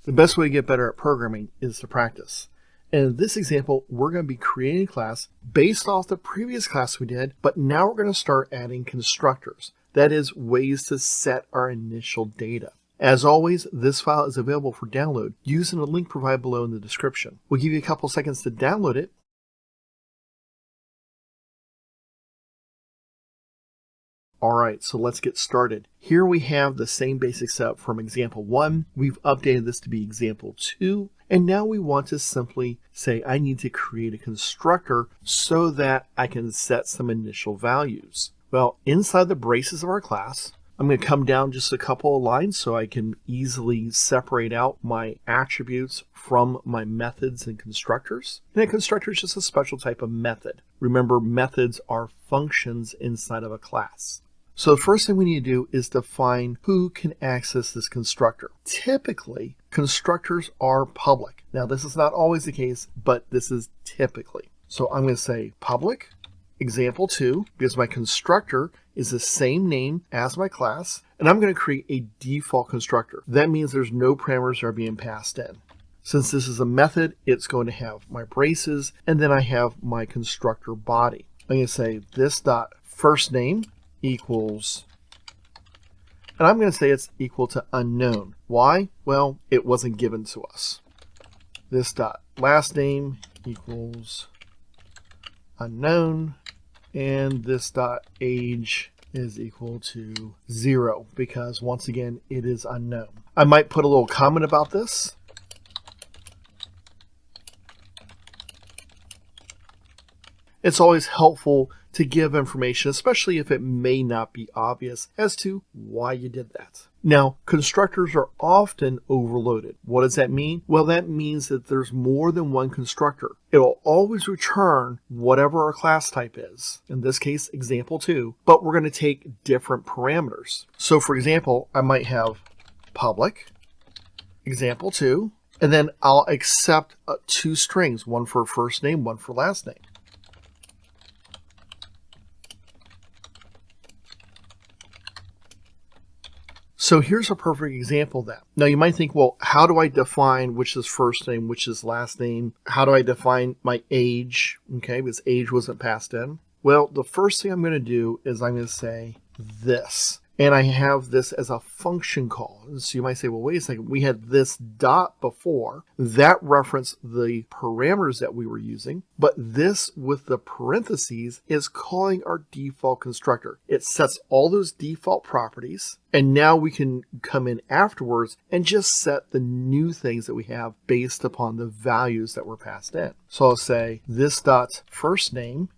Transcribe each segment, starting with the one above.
The best way to get better at programming is to practice. And in this example, we're going to be creating a class based off the previous class we did, but now we're going to start adding constructors. That is, ways to set our initial data. As always, this file is available for download using the link provided below in the description. We'll give you a couple seconds to download it. Alright, so let's get started. Here we have the same basic setup from example 1. We've updated this to be example 2. And now we want to simply say I need to create a constructor so that I can set some initial values. Well, inside the braces of our class, I'm going to come down just a couple of lines so I can easily separate out my attributes from my methods and constructors. And a constructor is just a special type of method. Remember, methods are functions inside of a class. So the first thing we need to do is define who can access this constructor. Typically, constructors are public. Now, this is not always the case, but this is typically. So I'm going to say public, example 2, because my constructor is the same name as my class, and I'm going to create a default constructor. That means there's no parameters that are being passed in. Since this is a method, it's going to have my braces, and then I have my constructor body. I'm going to say this dot first name equals, and I'm going to say it's equal to unknown. Why? Well, it wasn't given to us. This dot last name equals unknown, and this dot age is equal to 0 because once again it is unknown. I might put a little comment about this. It's always helpful to give information, especially if it may not be obvious as to why you did that. Now, constructors are often overloaded. What does that mean? Well, that means that there's more than one constructor. It'll always return whatever our class type is. In this case, example 2, but we're going to take different parameters. So for example, I might have public, example 2, and then I'll accept 2 strings, one for first name, one for last name. So here's a perfect example of that. Now you might think, well, how do I define which is first name, which is last name? How do I define my age? Okay, because age wasn't passed in. Well, the first thing I'm going to do is I'm going to say this. And I have this as a function call. So you might say, well, wait a second, we had this dot before. That referenced the parameters that we were using. But this with the parentheses is calling our default constructor. It sets all those default properties. And now we can come in afterwards and just set the new things that we have based upon the values that were passed in. So I'll say this dot first name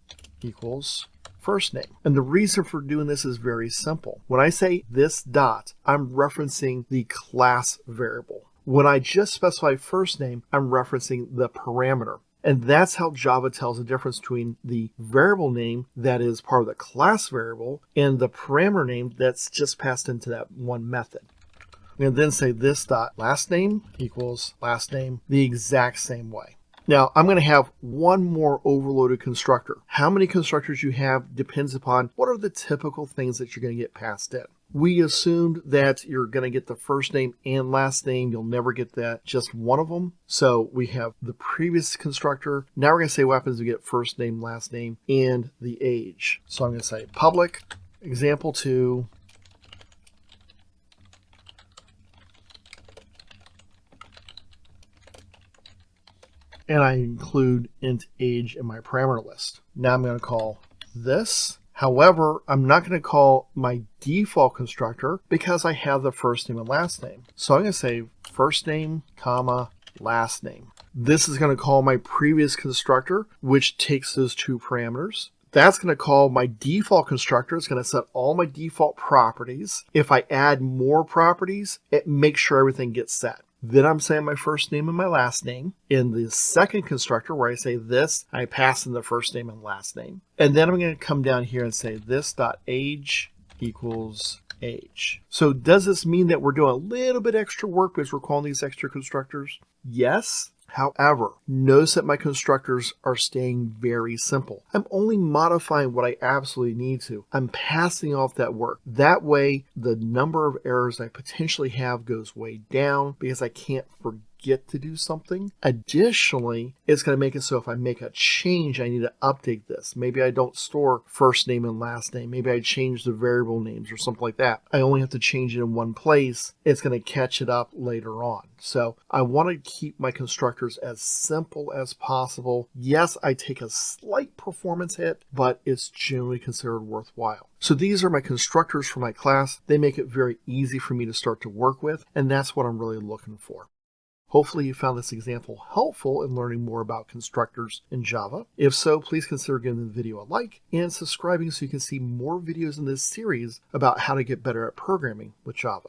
equals first name. And the reason for doing this is very simple. When I say this dot, I'm referencing the class variable. When I just specify first name, I'm referencing the parameter. And that's how Java tells the difference between the variable name that is part of the class variable and the parameter name that's just passed into that one method. I'm going to then say this dot last name equals last name the exact same way. Now, I'm going to have one more overloaded constructor. How many constructors you have depends upon what are the typical things that you're going to get passed in. We assumed that you're going to get the first name and last name. You'll never get that, just one of them. So we have the previous constructor. Now we're going to say what happens if we get first name, last name, and the age. So I'm going to say public, example 2, and I include int age in my parameter list. Now I'm going to call this. However, I'm not going to call my default constructor because I have the first name and last name. So I'm going to say first name, comma, last name. This is going to call my previous constructor, which takes those 2 parameters. That's going to call my default constructor. It's going to set all my default properties. If I add more properties, it makes sure everything gets set. Then I'm saying my first name and my last name. In the second constructor where I say this, I pass in the first name and last name. And then I'm going to come down here and say this dot age equals age. So does this mean that we're doing a little bit extra work because we're calling these extra constructors? Yes. However, notice that my constructors are staying very simple. I'm only modifying what I absolutely need to. I'm passing off that work. That way, the number of errors I potentially have goes way down because I can't forget to do something. Additionally, it's going to make it so if I make a change, I need to update this. Maybe I don't store first name and last name. Maybe I change the variable names or something like that. I only have to change it in one place. It's going to catch it up later on. So I want to keep my constructors as simple as possible. Yes, I take a slight performance hit, but it's generally considered worthwhile. So these are my constructors for my class. They make it very easy for me to start to work with, and that's what I'm really looking for. Hopefully you found this example helpful in learning more about constructors in Java. If so, please consider giving the video a like and subscribing so you can see more videos in this series about how to get better at programming with Java.